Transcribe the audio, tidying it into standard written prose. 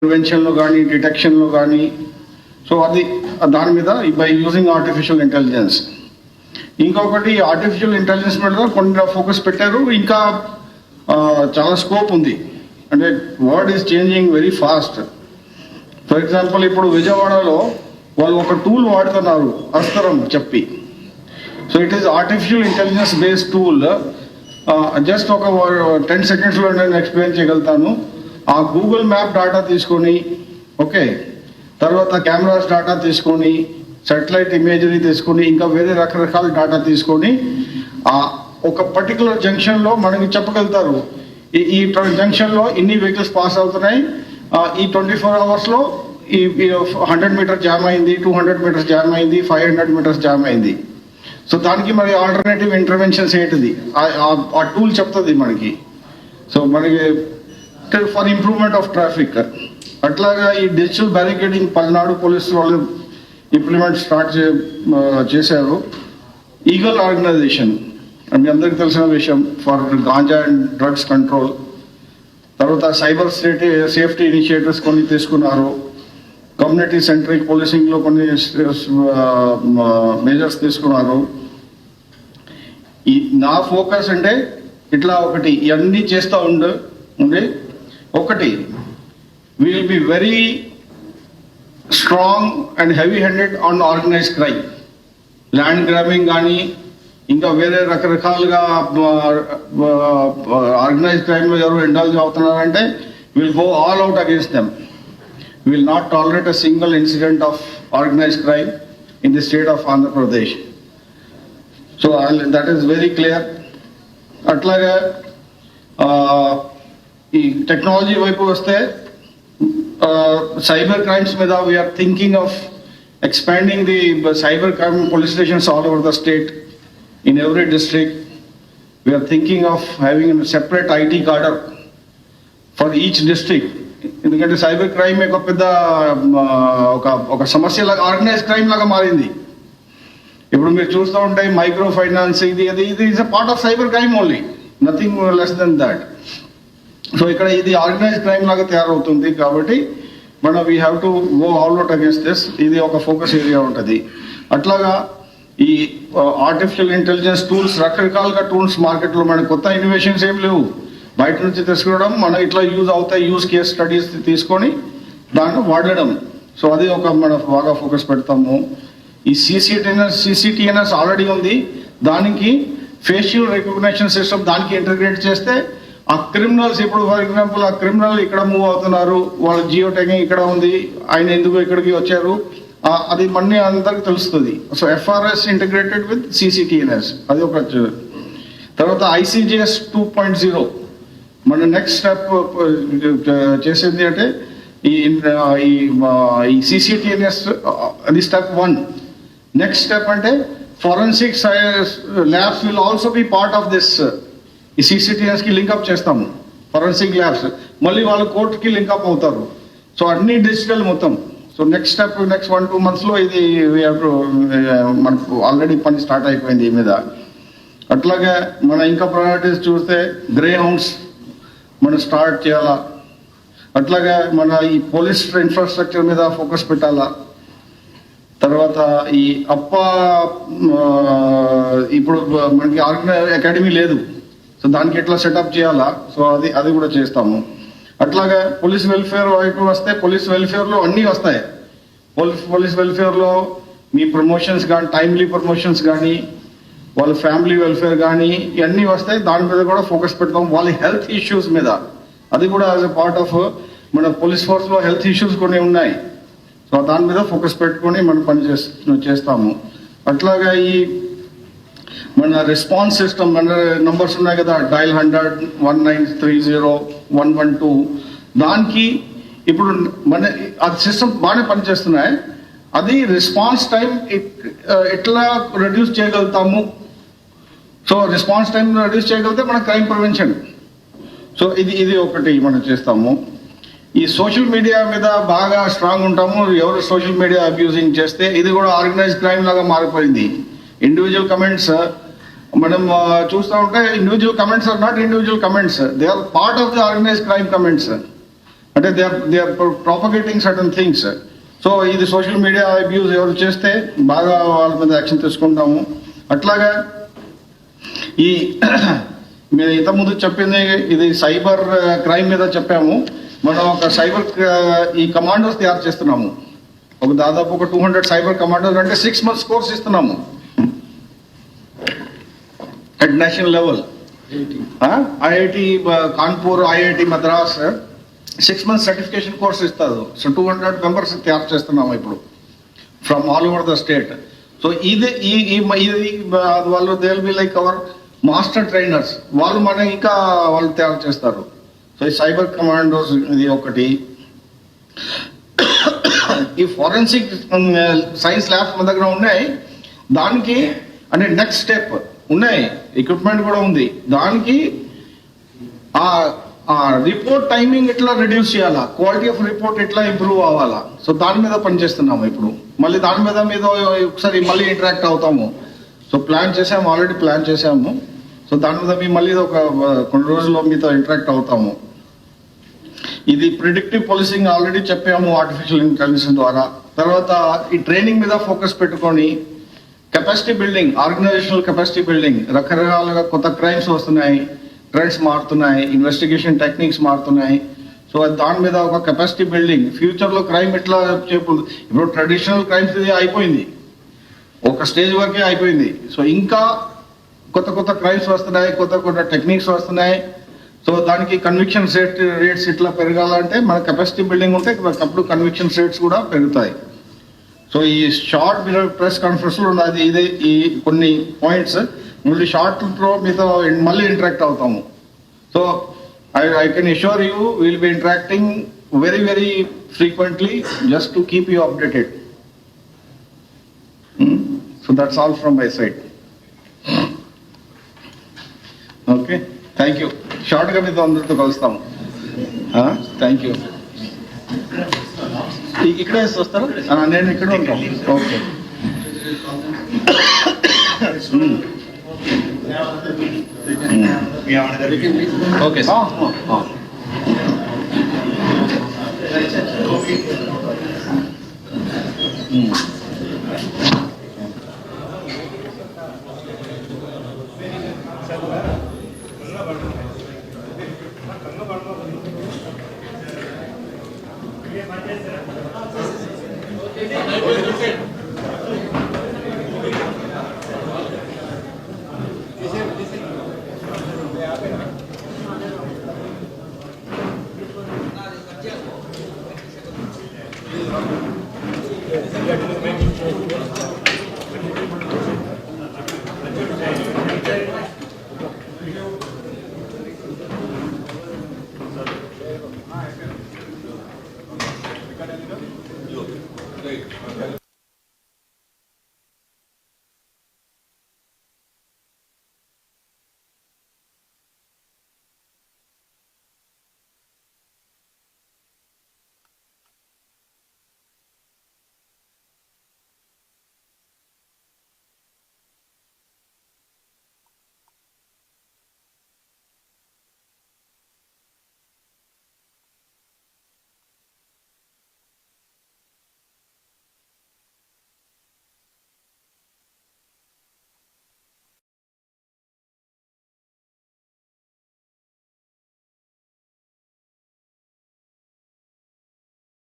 ప్రివెన్షన్లో కానీ డిటెక్షన్లో కానీ. సో అది దాని మీద బై యూజింగ్ ఆర్టిఫిషియల్ ఇంటెలిజెన్స్. ఇంకొకటి ఆర్టిఫిషియల్ ఇంటెలిజెన్స్ మీద కొన్ని ఫోకస్ పెట్టారు. ఇంకా చాలా స్కోప్ ఉంది. అంటే world is changing very fast. For example ఇప్పుడు విజయవాడలో వాళ్ళు ఒక టూల్ వాడుతున్నారు, అస్తరం చెప్పి. So it is artificial intelligence based tool. Just ఒక 10 సెకండ్స్లో నేను ఎక్స్ప్లెయిన్ చేయగలుగుతాను. ఆ గూగుల్ మ్యాప్ డేటా తీసుకొని, ఓకే, తర్వాత కెమెరాస్ డేటా తీసుకొని, సాటిలైట్ ఇమేజరీ తీసుకొని, ఇంకా వేరే రకరకాల డేటా తీసుకొని ఒక పర్టికులర్ జంక్షన్లో మనకి చెప్పగలుగుతారు ఈ జంక్షన్లో ఇన్ని వెహికల్స్ పాస్ అవుతున్నాయి, ఈ 24 అవర్స్లో ఈ 100 మీటర్ జామ్ అయింది, 200 మీటర్స్ జామ్ అయింది, 500 మీటర్స్ జామ్ అయింది. సో దానికి మరి ఆల్టర్నేటివ్ ఇంటర్వెన్షన్స్ ఏంటిది ఆ టూల్ చెప్తుంది మనకి. సో మనకి ఫర్ ఇంప్రూవ్మెంట్ ఆఫ్ ట్రాఫిక్. అట్లాగా ఈ డిజిటల్ బ్యారికేడింగ్ పల్నాడు పోలీసు వాళ్ళు ఇంప్లిమెంట్ చేశారు. ఈగల్ ఆర్గనైజేషన్ మీ అందరికీ తెలిసిన విషయం, for ganja and drugs control. తర్వాత సైబర్ సేఫ్టీ ఇనిషియేటివ్స్ కొన్ని తీసుకున్నారు. కమ్యూనిటీ సెంట్రిక్ పోలీసింగ్లో కొన్ని మెజర్స్ తీసుకున్నారు. ఈ నా ఫోకస్ అంటే ఇట్లా ఒకటి ఇవన్నీ చేస్తూ ఉండే ఒకటి we will be very strong and heavy handed on organized crime. Land grabbing కానీ ఇంకా వేరే రకరకాలుగా ఆర్గనైజ్డ్ క్రైమ్లో ఎవరు ఇండాల్జ్ అవుతున్నారంటే will go all out against them. Will not tolerate a single incident of organized crime in the state of Andhra Pradesh. So that is very clear. అట్లాగే ఈ technology వైపు వస్తే cyber crimes మీద we are thinking of expanding the cyber crime police stations all over the state, in every district. We are thinking of having a separate IT cadre for each district. ఎందుకంటే cyber crime ఒక పెద్ద ఒక సమస్య లాగా, organised crime లాగా మారింది. ఇప్పుడు మీరు చూస్తూ ఉంటే మైక్రో ఫైనాన్స్ ఇది is a part of cyber crime only, nothing less than that. So ఇక్కడ ఇది ఆర్గనైజ్డ్ క్రైమ్ లాగా తయారవుతుంది. కాబట్టి మనం we have to go all out against this. ఇది ఒక ఫోకస్ ఏరియా ఉంటుంది. అట్లాగా ఈ ఆర్టిఫిషియల్ ఇంటెలిజెన్స్ టూల్స్, రకరకాలుగా టూల్స్ మార్కెట్లో మనకి కొత్త ఇన్నోవేషన్స్ ఏం లేవు, బయట నుంచి తీసుకోవడం, మనం ఇట్లా యూజ్ అవుతాయి యూజ్ కేస్ స్టడీస్ తీసుకొని దాంట్లో వాడడం. సో అది ఒక మనం బాగా ఫోకస్ పెడతాము. ఈ సిసిటిఎన్ఎస్ ఆల్రెడీ ఉంది, దానికి ఫేషియల్ రికగ్నిషన్ సిస్టమ్ దానికి ఇంటిగ్రేట్ చేస్తే ఆ క్రిమినల్స్, ఇప్పుడు ఫర్ ఎగ్జాంపుల్ ఆ క్రిమినల్ ఇక్కడ మూవ్ అవుతున్నారు, వాళ్ళ జియో ట్యాగింగ్ ఇక్కడ ఉంది, ఆయన ఎందుకు ఇక్కడికి వచ్చారు, అది మళ్ళీ అందరికి తెలుస్తుంది. So FRS integrated with CCTNS అది ఒక. తర్వాత ICGS 2.0 మన నెక్స్ట్ స్టెప్ చేసేది అంటే ఈ సిసిటిఎన్ఎస్, అది స్టెప్ 1. నెక్స్ట్ స్టెప్ అంటే forensic labs will also be part of this. ఈ సిసిటిఎన్ఎస్కి లింకప్ చేస్తాము, ఫోరెన్సిక్ ల్యాబ్స్ మళ్ళీ వాళ్ళు కోర్టుకి లింకప్ అవుతారు. సో అన్ని డిజిటల్ మొత్తం. సో నెక్స్ట్ స్టెప్ నెక్స్ట్ 1-2 monthsలో ఇది మనకు ఆల్రెడీ పని స్టార్ట్ అయిపోయింది ఈ మీద. అట్లాగే మన ఇంకా ప్రయారిటీస్ చూస్తే గ్రే హౌండ్స్ మనం స్టార్ట్ చేయాలా. అట్లాగే మన ఈ పోలీస్ ఇన్ఫ్రాస్ట్రక్చర్ మీద ఫోకస్ పెట్టాలా. తర్వాత ఈ ఇప్పుడు మనకి అకాడమీ లేదు, సో దానికి ఎట్లా సెటప్ చేయాలా, సో అది కూడా చేస్తాము. అట్లాగే పోలీస్ వెల్ఫేర్ వైపు వస్తే పోలీస్ వెల్ఫేర్లో అన్నీ వస్తాయి. పోలీస్ వెల్ఫేర్లో మీ ప్రమోషన్స్ కానీ, టైమ్లీ ప్రమోషన్స్ కానీ, వాళ్ళ ఫ్యామిలీ వెల్ఫేర్ కానీ ఇవన్నీ వస్తాయి. దాని మీద కూడా ఫోకస్ పెడతాం. వాళ్ళ హెల్త్ ఇష్యూస్ మీద, అది కూడా యాజ్ ఎ పార్ట్ ఆఫ్ మన పోలీస్ ఫోర్స్లో హెల్త్ ఇష్యూస్ కొన్ని ఉన్నాయి. సో దాని మీద ఫోకస్ పెట్టుకొని మనం పని చేస్తాము. అట్లాగా ఈ మన రెస్పాన్స్ సిస్టమ్, మన నంబర్స్ ఉన్నాయి కదా, డయల్ 100, 1930, 112, దానికి ఇప్పుడు మన అది సిస్టమ్ బాగానే పనిచేస్తున్నాయి. అది రెస్పాన్స్ టైం ఎట్లా రెడ్యూస్ చేయగలుగుతాము. సో రెస్పాన్స్ టైం రెడ్యూస్ చేయగలిగితే మన క్రైమ్ ప్రివెన్షన్. సో ఇది ఒకటి మనం చేస్తాము. ఈ సోషల్ మీడియా మీద బాగా స్ట్రాంగ్ ఉంటాము. ఎవరు సోషల్ మీడియా అబ్యూజింగ్ చేస్తే ఇది కూడా ఆర్గనైజ్డ్ క్రైమ్ లాగా మారిపోయింది. ఇండివిజువల్ కమెంట్స్ మనం చూస్తూ ఉంటే individual comments are not individual comments, they are part of the organized crime comments. అంటే they are propagating certain things. So ఇది సోషల్ మీడియా అబ్యూస్ ఎవరు చేస్తే బాగా వాళ్ళ మీద యాక్షన్ తీసుకుంటాము. అట్లాగా ఈ మేము ఇంతకుముందు చెప్పింది ఇది సైబర్ క్రైమ్ మీద చెప్పాము. మనం ఒక సైబర్ ఈ కమాండోస్ తయారు చేస్తున్నాము. ఒక దాదాపు ఒక 200 సైబర్ కమాండోస్ అంటే 6 months కోర్స్ ఇస్తున్నాము at national level. IIT Kanpur, IIT Madras 6 months certification course ఇస్తారు. సో 200 members తయారు చేస్తున్నాము ఇప్పుడు from all over the state. So ఇది వాళ్ళు they will be like our master trainers. వాళ్ళు మన ఇంకా వాళ్ళు తయారు చేస్తారు. సో ఈ సైబర్ కమాండోస్ ఇది ఒకటి. ఈ ఫోరెన్సిక్ సైన్స్ ల్యాబ్స్ మన దగ్గర ఉన్నాయి. దానికి అంటే నెక్స్ట్ స్టెప్ ఉన్నాయి, ఎక్విప్మెంట్ కూడా ఉంది. దానికి ఆ రిపోర్ట్ టైమింగ్ ఎట్లా రిడ్యూస్ చేయాలా, క్వాలిటీ ఆఫ్ రిపోర్ట్ ఎట్లా ఇంప్రూవ్ అవ్వాలా, సో దాని మీద పనిచేస్తున్నాము ఇప్పుడు. మళ్ళీ దాని మీద ఒకసారి మళ్ళీ ఇంటరాక్ట్ అవుతాము. సో ప్లాన్ చేసాము, ఆల్రెడీ ప్లాన్ చేసాము. సో దాని మీద మేము మళ్ళీ ఒక కొన్ని రోజుల్లో మీతో ఇంటరాక్ట్ అవుతాము. ఇది ప్రిడిక్టివ్ పోలీసింగ్ ఆల్రెడీ చెప్పాము ఆర్టిఫిషియల్ ఇంటెలిజెన్స్ ద్వారా. తర్వాత ఈ ట్రైనింగ్ మీద ఫోకస్ పెట్టుకొని capacity building, organisational capacity building. రకరకాలుగా కొత్త క్రైమ్స్ వస్తున్నాయి, ట్రెండ్స్ మారుతున్నాయి, ఇన్వెస్టిగేషన్ టెక్నిక్స్ మారుతున్నాయి. సో దాని మీద ఒక కెపాసిటీ బిల్డింగ్. ఫ్యూచర్లో క్రైమ్ ఎట్లా ఇప్పుడు ట్రెడిషనల్ క్రైమ్స్ ఇది అయిపోయింది, ఒక స్టేజ్ వరకే అయిపోయింది. సో ఇంకా కొత్త కొత్త క్రైమ్స్ వస్తున్నాయి, కొత్త కొత్త టెక్నిక్స్ వస్తున్నాయి. సో దానికి కన్విక్షన్ రేట్స్ ఇట్లా పెరగాలంటే మన కెపాసిటీ బిల్డింగ్ ఉంటే అప్పుడు కన్విక్షన్ రేట్స్ కూడా పెరుగుతాయి. సో ఈ షార్ట్ ప్రెస్ కాన్ఫరెన్స్లో ఉన్నది ఇదే ఈ కొన్ని పాయింట్స్. మళ్ళీ షార్ట్లో మీతో మళ్ళీ ఇంటరాక్ట్ అవుతాము. So I can assure you will be interacting very very frequently just to keep you updated. So that's all from my side. Okay, thank you. షార్ట్గా మీతో అందరితో కలుస్తాము. Thank you. ఇక్కడే వస్తారా? నేను ఇక్కడ ఉంటాను. ఓకే. ఓకే